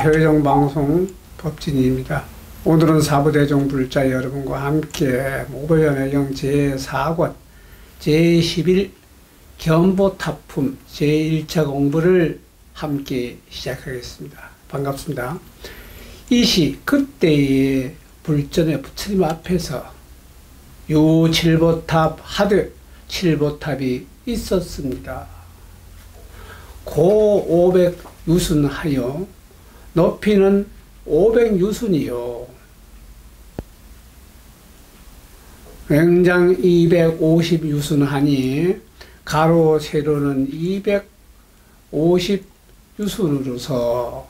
교회정방송 법진입니다. 오늘은 사부대종불자 여러분과 함께 목요연회경 제4권 제11 견보타품 제1차 공부를 함께 시작하겠습니다. 반갑습니다. 이 시 그때의 불전의 부처님 앞에서 유칠보탑 하드 칠보탑이 있었습니다. 고 500유순하여 높이는 500유순이요 횡장 250유순하니 가로 세로는 250유순으로서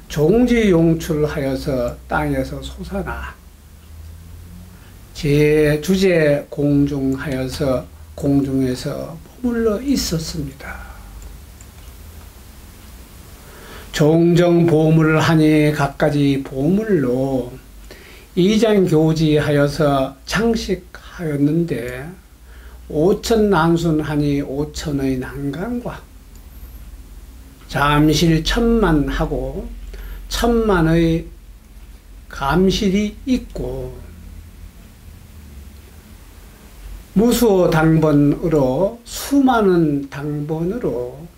종지용출하여서 땅에서 솟아나 제주제 공중하여서 공중에서 머물러 있었습니다. 종정 보물을 하니 갖가지 보물로 이장교지하여서 장식하였는데 5천난순하니 5천의 난간과 잠실 1000만하고 1000만의 감실이 있고 무수 당번으로 수많은 당번으로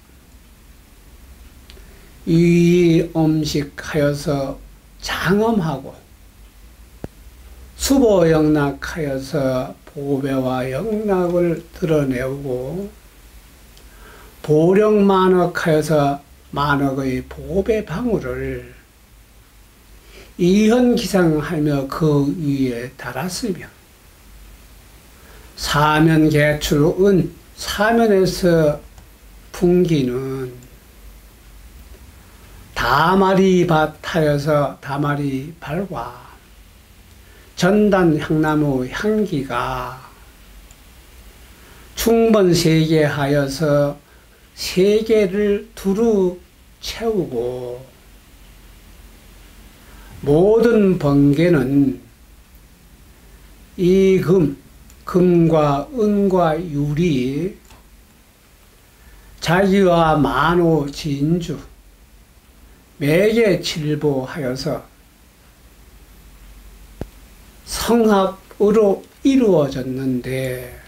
위엄식하여서 장엄하고 수보영락하여서 보배와 영락을 드러내고 보령만억하여서 만억의 보배방울을 이현기상하며 그 위에 달았으며 사면개출은 사면에서 풍기는 다마리밭하여서 다마리발과 전단 향나무 향기가 충번 세계하여서 세계를 두루 채우고 모든 번개는 이 금과 은과 유리 자기와 만호 진주 매개 칠보하여서 성합으로 이루어졌는데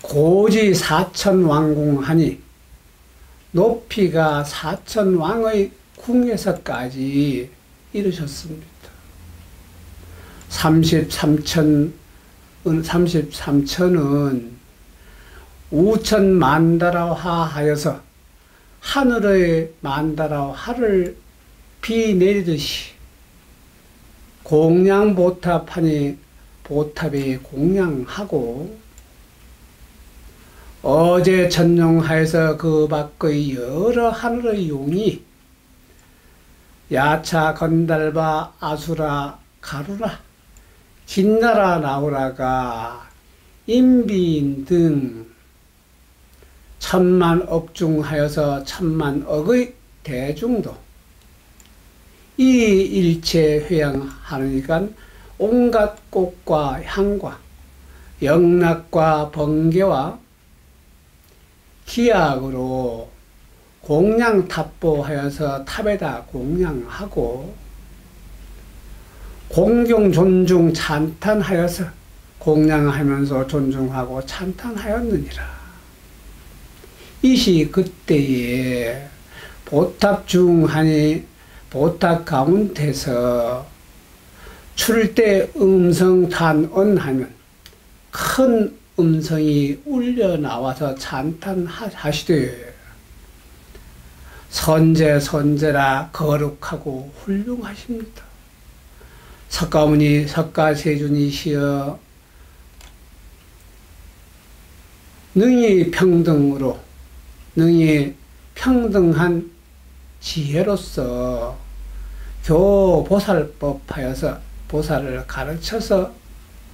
고지 4000왕궁하니 높이가 4000왕의 궁에서까지 이르셨습니다. 33천은 우천만다라화 하여서 하늘의 만다라화를 비 내리듯이 공양보탑하니 보탑이 공양하고 어제 전용하여서 그 밖의 여러 하늘의 용이 야차 건달바 아수라 가루라 진나라 나오라가 인비인 등 천만억중하여서 천만억의 대중도 이 일체 회양하니까 온갖 꽃과 향과 영락과 번개와 기약으로 공양탑보하여서 탑에다 공양하고 공경 존중 찬탄하여서 공양하면서 존중하고 찬탄하였느니라. 이시 그때에 보탑 중하니 보탑 가운데서 출대 음성 탄언하면 큰 음성이 울려 나와서 찬탄하시되 선제라 거룩하고 훌륭하십니다. 석가모니 석가세존이시여 능히 평등한 지혜로서 교보살법하여서 보살을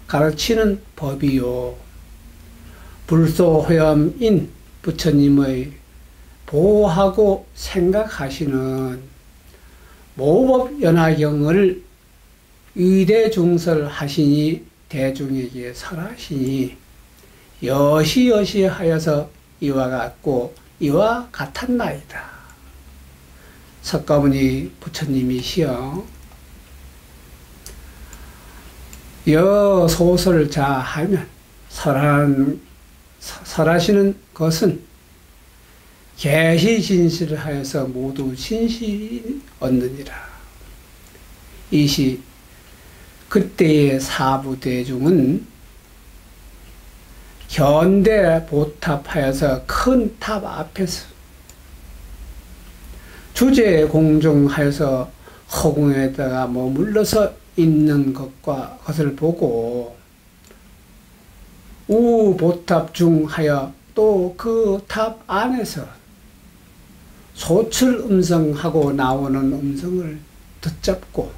가르치는 법이요 불소호염인 부처님의 보호하고 생각하시는 모법연화경을 위대중설하시니 대중에게 설하시니 여시여시하여서 이와 같고 이와 같았나이다. 석가모니 부처님이시여 여 소설을 자하면 설하시는 것은 계시진실을 하여서 모두 진실이 얻느니라. 이시 그때의 사부대중은 견대 보탑하여서 큰 탑 앞에서 주제 공중하여서 허공에다가 머물러서 있는 것을 보고 우보탑 중하여 또 그 탑 안에서 소출 음성하고 나오는 음성을 듣잡고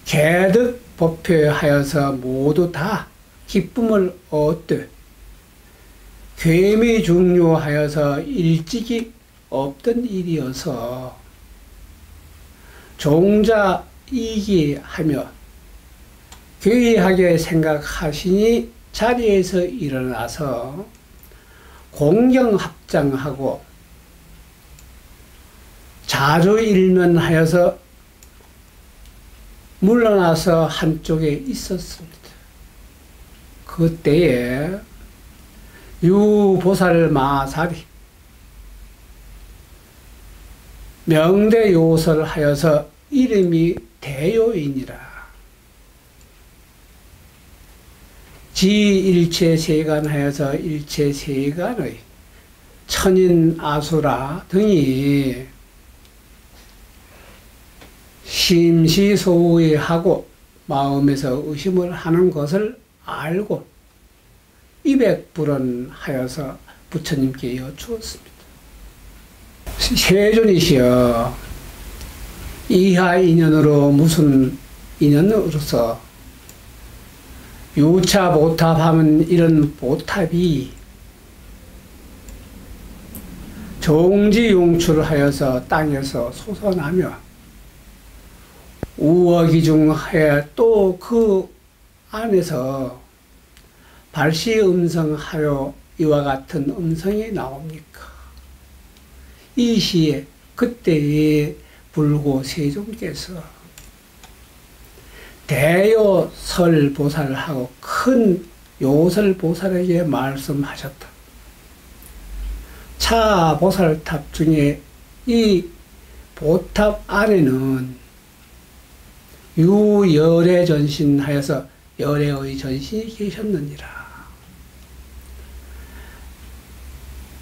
개득 법회하여서 모두 다 기쁨을 얻되 괴미 중요하여서 일찍이 없던 일이어서 종자 이기하며 괴이하게 생각하시니 자리에서 일어나서 공경합장하고 자주일면하여서 물러나서 한쪽에 있었습니다. 그때에 유보살 마살이 명대요설하여서 이름이 대요이니라. 지일체세간하여서 일체세간의 천인 아수라 등이 심시소위하고 마음에서 의심을 하는 것을 알고 200불언하여서 부처님께 여쭈었습니다. 세존이시여 이하 인연으로 무슨 인연으로서 유차 보탑하면 이런 보탑이 종지용출하여서 땅에서 솟아나며 우어기중하여 또 그 안에서 발시음성하여 이와 같은 음성이 나옵니까? 이 시에 그때의 불고 세존께서 대요설보살하고 큰 요설보살에게 말씀하셨다. 차보살탑 중에 이 보탑 안에는 유열의 전신하여서 열애의 전신이 계셨느니라.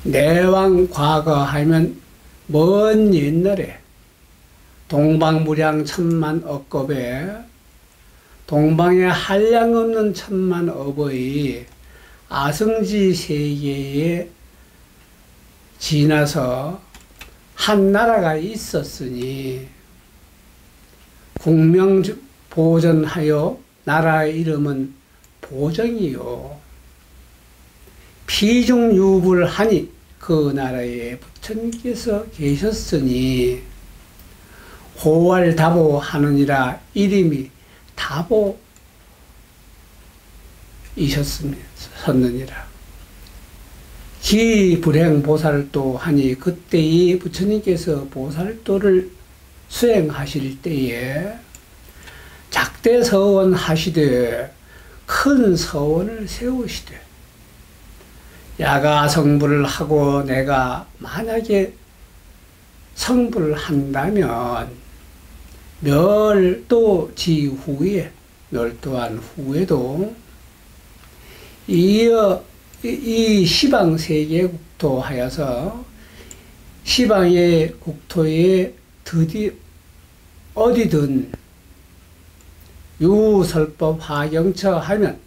내왕 과거하면 먼 옛날에 동방무량 천만 억겁에 동방에 한량없는 천만 업의 아성지 세계에 지나서 한 나라가 있었으니 국명 보전하여 나라의 이름은 보정이요. 피중유불하니 그 나라에 부처님께서 계셨으니 호활다보 하느니라 이름이 다보이셨습니다. 기불행보살도 하니 그때의 부처님께서 보살도를 수행하실 때에 작대서원 하시되 큰 서원을 세우시되 야가 성불을 하고 내가 만약에 성불을 한다면 멸도한 후에도 이 시방세계 국토 하여서 시방의 국토에 어디든 유설법 화경처 하면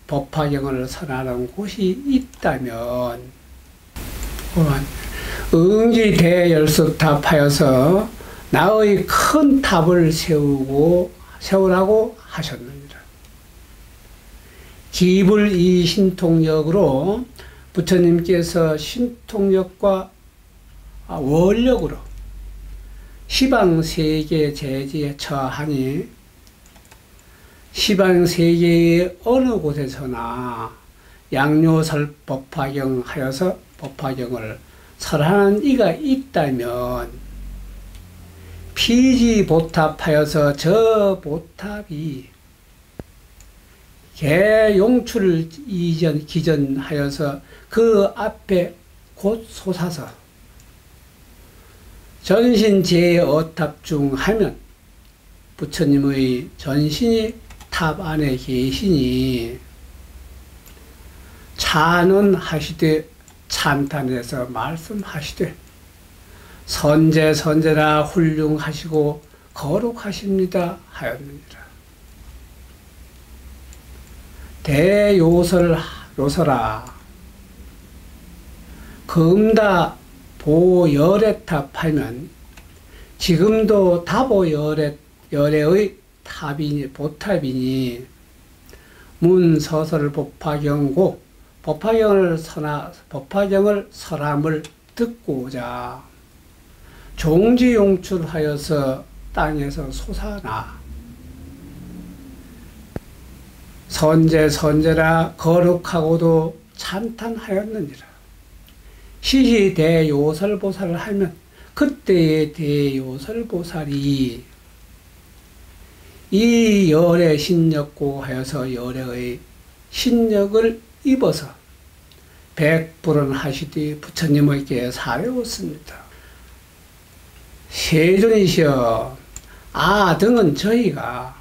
법화경을 선하는 곳이 있다면 응지대열습탑 하여서 나의 큰 탑을 세우라고 하셨느니라. 기불 이 신통력으로 부처님께서 신통력과 원력으로 시방세계 제지에 처하니 시방세계의 어느 곳에서나 양요설 법화경 하여서 법화경을 설하는 이가 있다면 피지보탑하여서 저 보탑이 개용출을 기전하여서 그 앞에 곧 솟아서 전신제어탑 중 하면 부처님의 전신이 탑 안에 계시니 찬언하시되 찬탄해서 말씀하시되 선제라 훌륭하시고 거룩하십니다 하였느니라. 대요설로서라 금다 보열애탑 하면 지금도 다보열애의 보탑이니 문서설 법화경고 법화경을 설함을 듣고자 종지용출하여서 땅에서 솟아나 선제라 거룩하고도 찬탄하였느니라. 시시 대요설보살을 하면 그때의 대요설보살이 이 열의 신력고 하여서 열의 신력을 입어서 백불언하시되 부처님에게 사려웠습니다. 세존이시여 아등은 저희가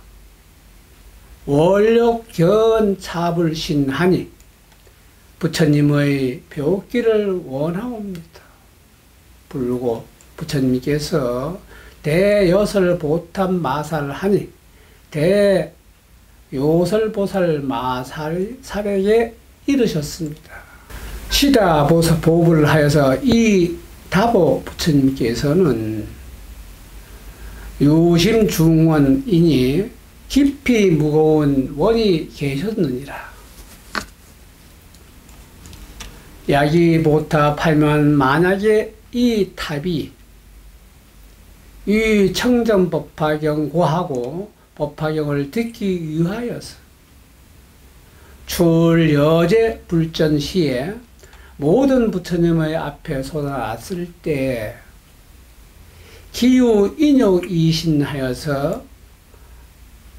원력견 차불신하니 부처님의 묘기를 원하옵니다. 불고 부처님께서 대여설보탑 마살하니 대요설보살 마살에게 이르셨습니다. 시다 보불을 하여서 이 다보 부처님께서는 유심중원이니 깊이 무거운 원이 계셨느니라. 야기보탑하면 만약에 이 탑이 이 청정법화경 고하고 법화경을 듣기 위하여서 출여제 불전시에 모든 부처님의 앞에 쏟아놨을 때 기유 인욕 이신하여서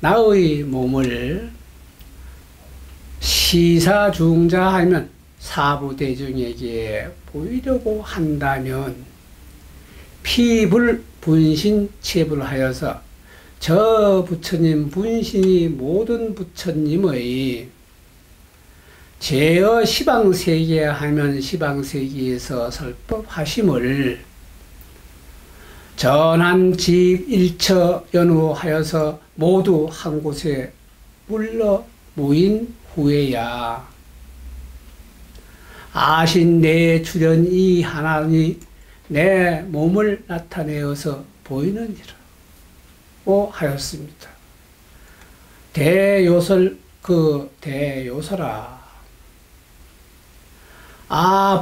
나의 몸을 시사중자 하면 사부대중에게 보이려고 한다면 피불 분신 체불하여서 저 부처님 분신이 모든 부처님의 제어 시방세계 하면 시방세계에서 설법하심을 전한집 일처 연후하여서 모두 한 곳에 물러 모인 후에야 아신 내 출현 이 하나님이 내 몸을 나타내어서 보이느니라 고 하였습니다. 대요설아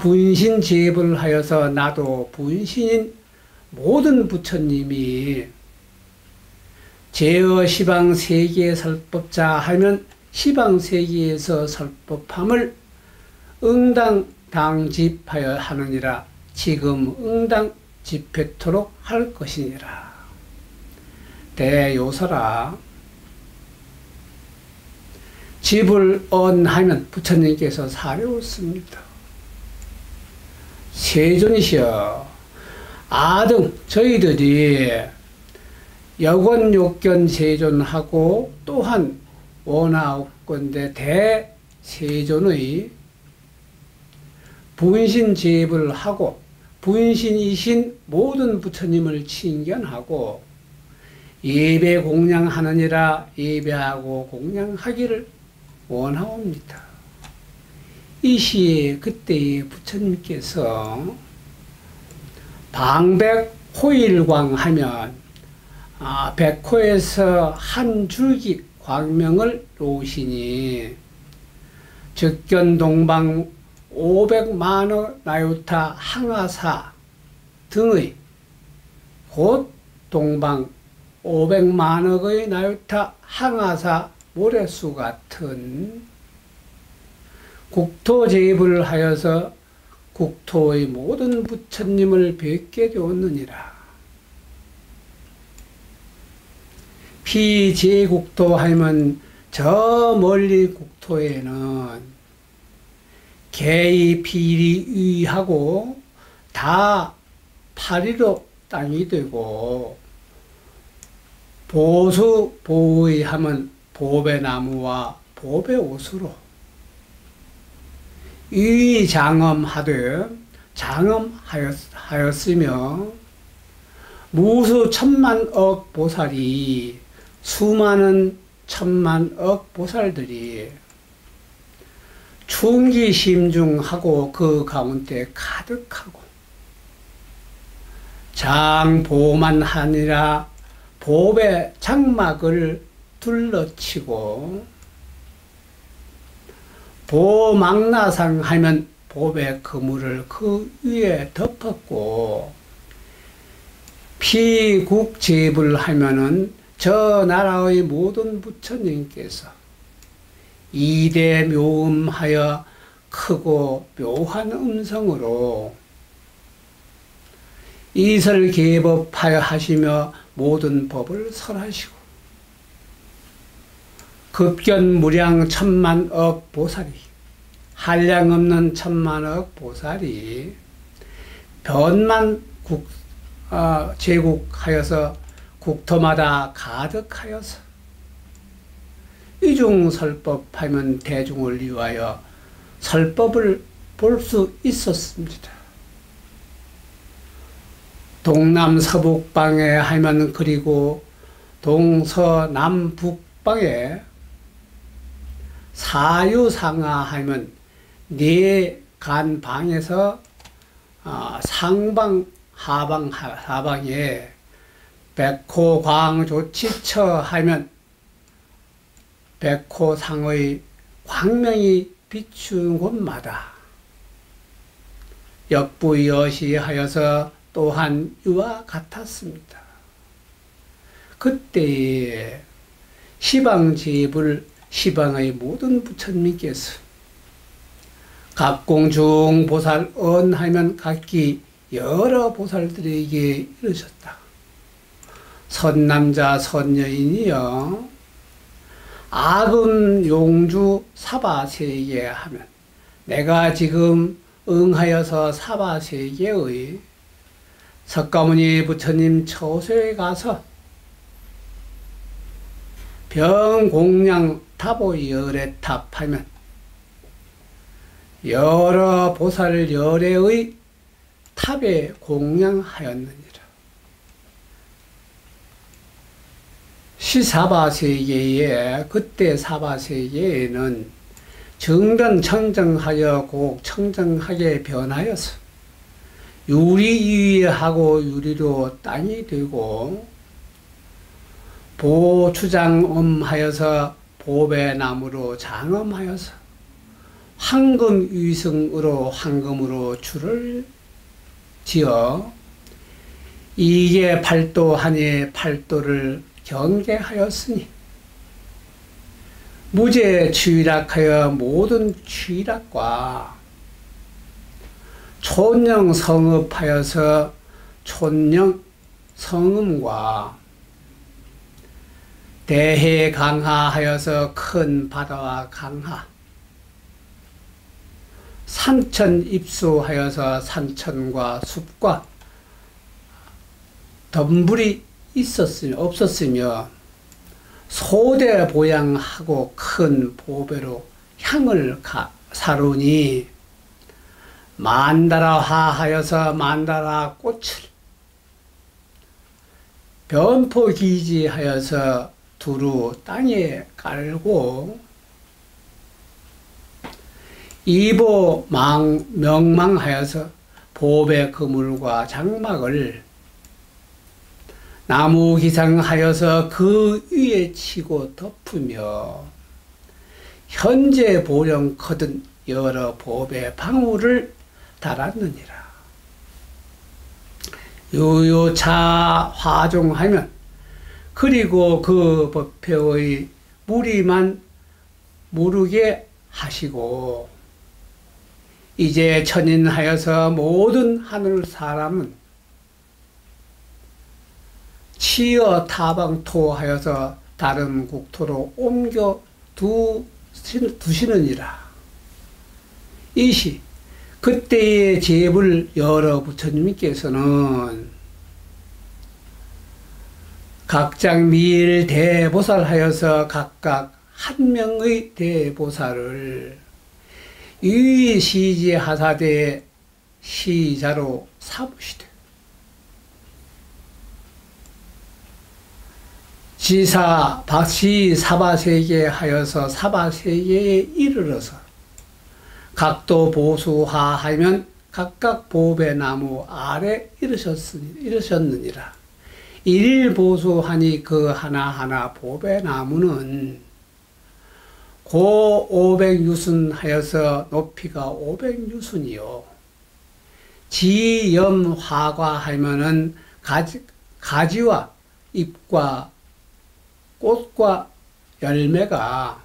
분신 제불을 하여서 나도 분신인 모든 부처님이 제어 시방세계 설법자 하면 시방세계에서 설법함을 응당 당집하여 하느니라. 지금 응당 집회토록 할 것이니라. 대요설아 집을 언하면 부처님께서 사려웠습니다. 세존이시여 아등 저희들이 여권욕견 세존하고 또한 원하옵건대 대세존의 분신제불을 하고 분신이신 모든 부처님을 칭견하고 예배 공양하느니라. 예배하고 공양하기를 원하옵니다. 이 시에 그때의 부처님께서 방백호일광 하면 백호에서 한 줄기 광명을 놓으시니 즉견동방 500만억 나유타 항아사 등의 곧 동방 500만억의 나유타 항아사 모래수 같은 국토제불을 하여서 국토의 모든 부처님을 뵙게 되었느니라. 피제국토 하면 저 멀리 국토에는 개의 비리위하고 다 파리로 땅이 되고, 보수 보의 하면 보배나무와 보배옷으로 위장엄하되 장엄하였으며, 무수 천만억 보살이 수많은 천만억 보살들이 충기심중하고 그 가운데 가득하고, 장보만하니라 보배 장막을 둘러치고, 보망나상 하면 보배 그물을 그 위에 덮었고, 피국제불 하면은 저 나라의 모든 부처님께서 이대 묘음하여 크고 묘한 음성으로 이설계법하여 하시며 모든 법을 설하시고, 급견무량 천만억 보살이, 한량없는 천만억 보살이 변만 제국하여서 국토마다 가득하여서 이중설법하면 대중을 위하여 설법을 볼 수 있었습니다. 동남서북방에 하면, 그리고 동서남북방에 사유상하 하면 네 간 방에서 상방 하방 하방에 백호광조치처 하면 백호상의 광명이 비추는 곳마다 역부여시하여서 또한 이와 같았습니다. 그때에 시방제불 시방의 모든 부처님께서 갑공중 보살언 하면 각기 여러 보살들에게 이르셨다. 선남자 선여인이여, 아금 용주 사바세계 하면 내가 지금 응하여서 사바세계의 석가모니 부처님 처소에 가서 병공양 타보열애탑 하면 여러 보살 열애의 탑에 공양하였느니라. 시사바세계에, 그때 사바세계에는 정전청정하여 곡청정하게 변하여서 유리위하고 유리로 땅이 되고, 보추장엄하여서 보배나무로 장엄하여서 황금위승으로 황금으로 줄을 지어 이계 팔도 하니 팔도를 경계하였으니, 무제 취락하여 모든 취락과 촌영 성읍하여서 촌영 성음과 대해 강하하여서 큰 바다와 강하, 산천 입수하여서 산천과 숲과 덤불이 없었으며 소대 보양하고 큰 보배로 향을 사르니, 만다라하하여서 만다라 꽃을 변포기지하여서 두루 땅에 깔고, 이보 명망하여서 보배 그물과 장막을 나무 기상하여서 그 위에 치고 덮으며, 현재 보령 거든 여러 보배 방울을 달았느니라. 유유차 화종하면, 그리고 그 법회의 무리만 무르게 하시고, 이제 천인하여서 모든 하늘 사람은 치어 타방토하여서 다른 국토로 옮겨 두시느니라. 이시 그때의 제불 여러 부처님께서는 각장미일 대보살하여서 각각 한 명의 대보살을 유의시지하사대 시자로 삼으시되 지사 박시 사바세계 하여서 사바세계에 이르러서 각도 보수하하면 각각 보배나무 아래 이르셨느니라. 일일 보수하니 그 하나하나 보배나무는 고 500유순 하여서 높이가 500유순이요. 지염 화과하면은 가지와 잎과 꽃과 열매가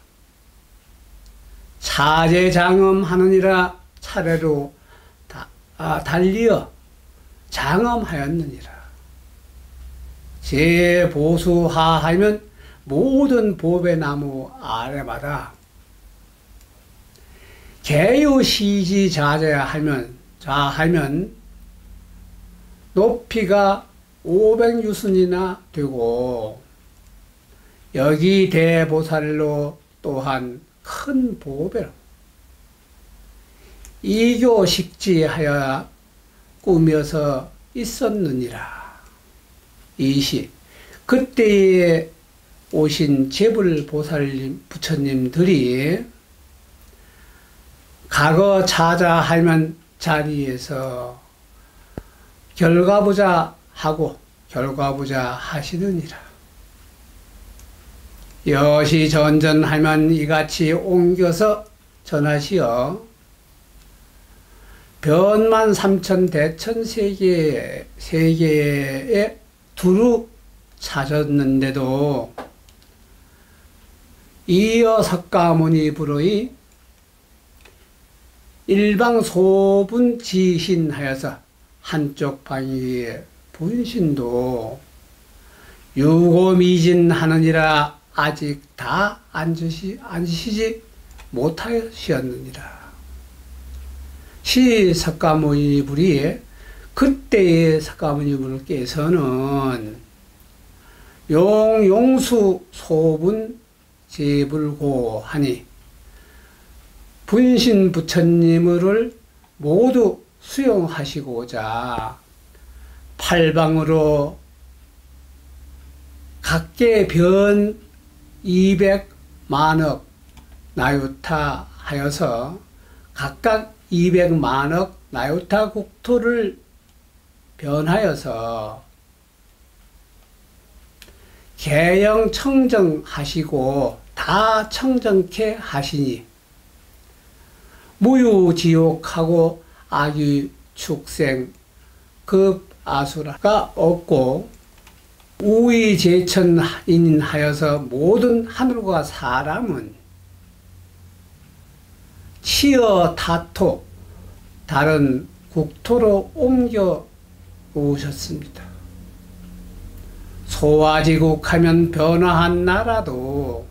차제장엄하느니라. 차례로 달리어 장엄하였느니라. 제보수하하면 모든 보배나무 아래마다 개유시지 자하면 높이가 500유순이나 되고 여기 대보살로 또한 큰 보배로 이교식지하여 꾸며서 있었느니라. 이시 그때에 오신 제불보살 부처님들이 과거 자자하면 자리에서 결과보자 하고 결과보자 하시느니라. 여시 전전하면 이같이 옮겨서 전하시어 변만 삼천 대천 세계에 두루 찾았는데도 이어 석가모니 불의 일방 소분 지신하여서 한쪽 방위에 분신도 유고미진하느니라. 아직 다 앉으시지 못하셨느니라. 시 석가모니 불이 그때의 석가모니 불께서는 용수 소분 제불고 하니 분신 부처님을 모두 수용하시고자 팔방으로 각계 변 200만억 나유타 하여서 각각 200만억 나유타 국토를 변하여서 개영 청정하시고 다 청정케 하시니 무유지옥하고 악유축생 급아수라가 없고 우위제천인하여서 모든 하늘과 사람은 치어 타토 다른 국토로 옮겨 오셨습니다. 소화지국 하면 변화한 나라도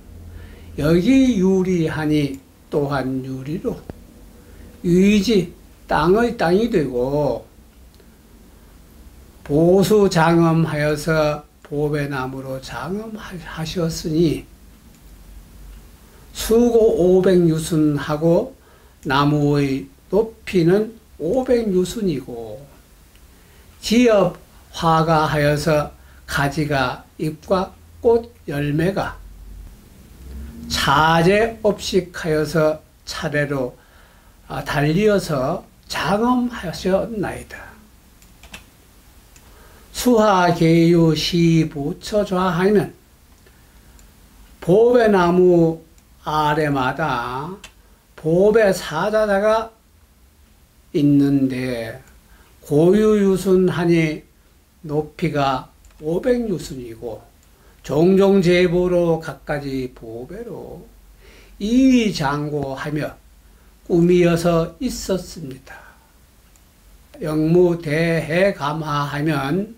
여기 유리하니 또한 유리로 유이지 땅의 땅이 되고 보수장엄하여서 보배나무로 장엄하셨으니 수고 500유순하고 나무의 높이는 500유순이고 지엽 화가하여서 가지가 잎과 꽃 열매가 차제 업식하여서 차례로 달리어서 장엄하셨나이다. 수하계유 시부처좌하면 보배나무 아래마다 보배사자자가 있는데 고유유순하니 높이가 500유순이고 종종제보로 갖가지 보배로 이장고하며 꾸미어서 있었습니다. 영무대해감화하면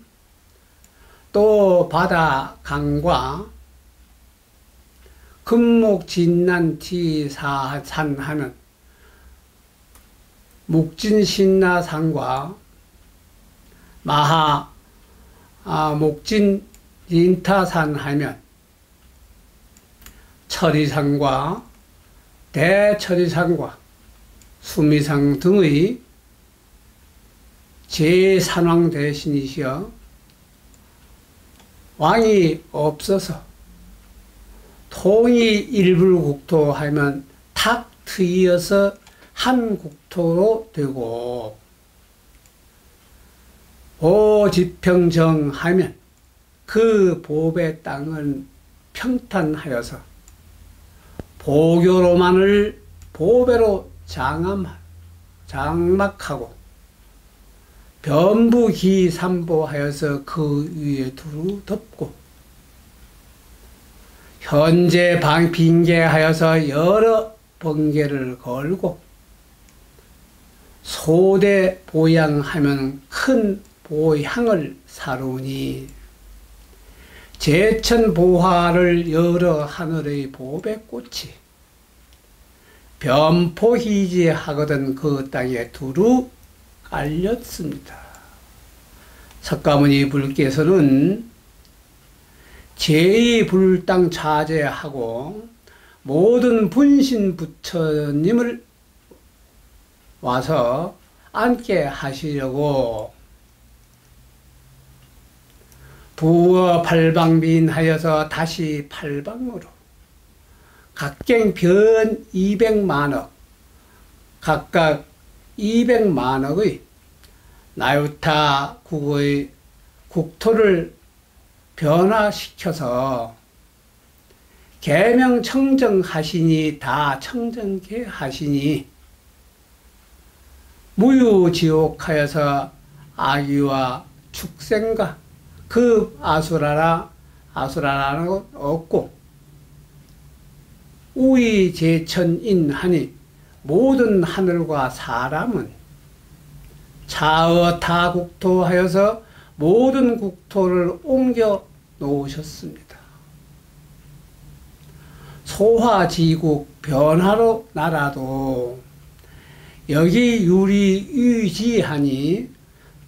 또 바다 강과 금목진난티사산하는 묵진신라산과 목진인타산 하면 천리산과 대천리산과 수미산 등의 제산왕 대신이시여 왕이 없어서 통이 일불국토 하면 탁 트이어서 한 국토로 되고, 보지평정 하면 그 보배 땅은 평탄하여서 보교로만을 보배로 장막하고 변부기삼보하여서 그 위에 두루 덮고, 현재 빙계하여서 여러 번개를 걸고, 소대 보양하면 큰 보향을 사루니, 제천보화를 여러 하늘의 보배꽃이 변포희지하거든 그 땅에 두루 깔렸습니다. 석가모니 불께서는 제2불당 차제하고 모든 분신 부처님을 와서 앉게 하시려고 부어 팔방민하여서 다시 팔방으로 각경 변 200만억, 각각 200만억의 나유타 국의 국토를 변화시켜서 계명 청정하시니 다 청정케 하시니, 무유지옥하여서 아기와 축생과 그 아수라라는 것 없고, 우이제천인하니 모든 하늘과 사람은 차어타국토 하여서 모든 국토를 옮겨 놓으셨습니다. 소화지국 변화로 나라도 여기 유리 유지하니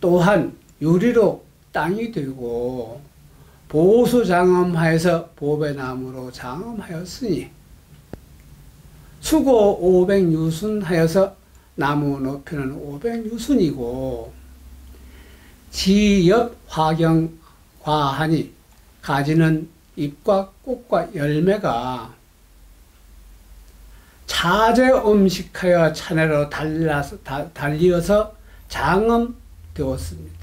또한 유리로 땅이 되고, 보수장엄하여서 보배나무로 장엄하였으니 수고 500유순 하여서 나무 높이는 500유순이고, 지엽 화경 과하니 가지는 잎과 꽃과 열매가 차제 음식하여 차례로 달리어서 장엄되었습니다.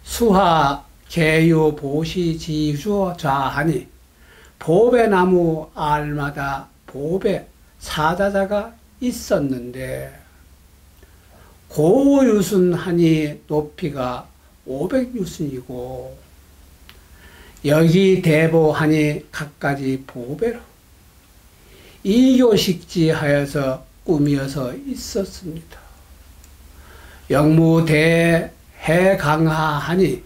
수하 개유 보시 지주 좌하니 보배나무 알마다 보배 사자자가 있었는데, 고유순하니 높이가 500유순이고, 여기 대보하니 각가지 보배로 이교식지하여서 꾸미어서 있었습니다. 영무대 해강하하니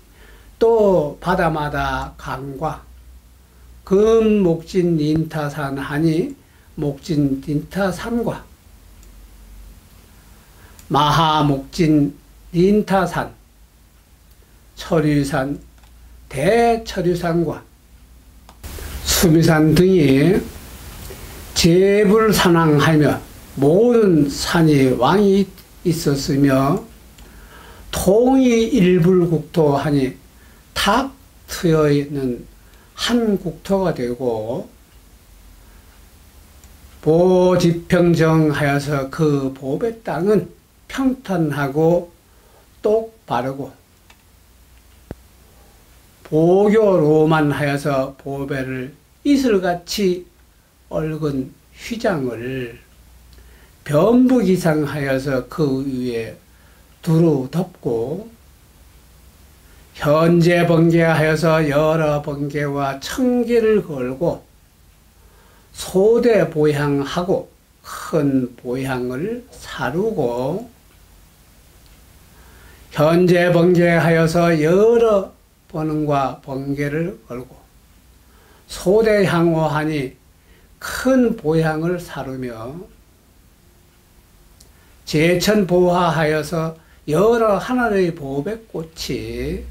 또 바다마다 강과 금목진 닌타산 하니 목진 닌타산과 마하목진 닌타산, 철유산, 대철유산과 수미산 등이 제불산왕하며 모든 산이 왕이 있었으며, 통이 일불국토 하니 탁 트여 있는 한 국토가 되고, 보지평정하여서 그 보배 땅은 평탄하고 똑바르고, 보교로만 하여서 보배를 이슬같이 얽은 휘장을 변부기상하여서 그 위에 두루 덮고, 현재 번개하여서 여러 번개와 청개를 걸고 소대 보향하고 큰 보향을 사루고 현재 번개하여서 여러 번흥과 번개를 걸고 소대향호하니 큰 보향을 사르며 제천보화하여서 여러 하늘의 보배꽃이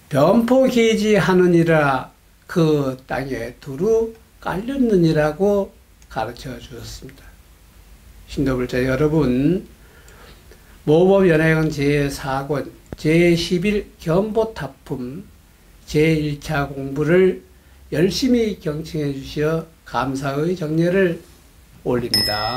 변포기지하느니라 그 땅에 두루 깔렸느니라고 가르쳐 주었습니다. 신도불자 여러분, 모법연화경 제4권 제11 견보타품 제1차 공부를 열심히 경청해 주시어 감사의 정례를 올립니다.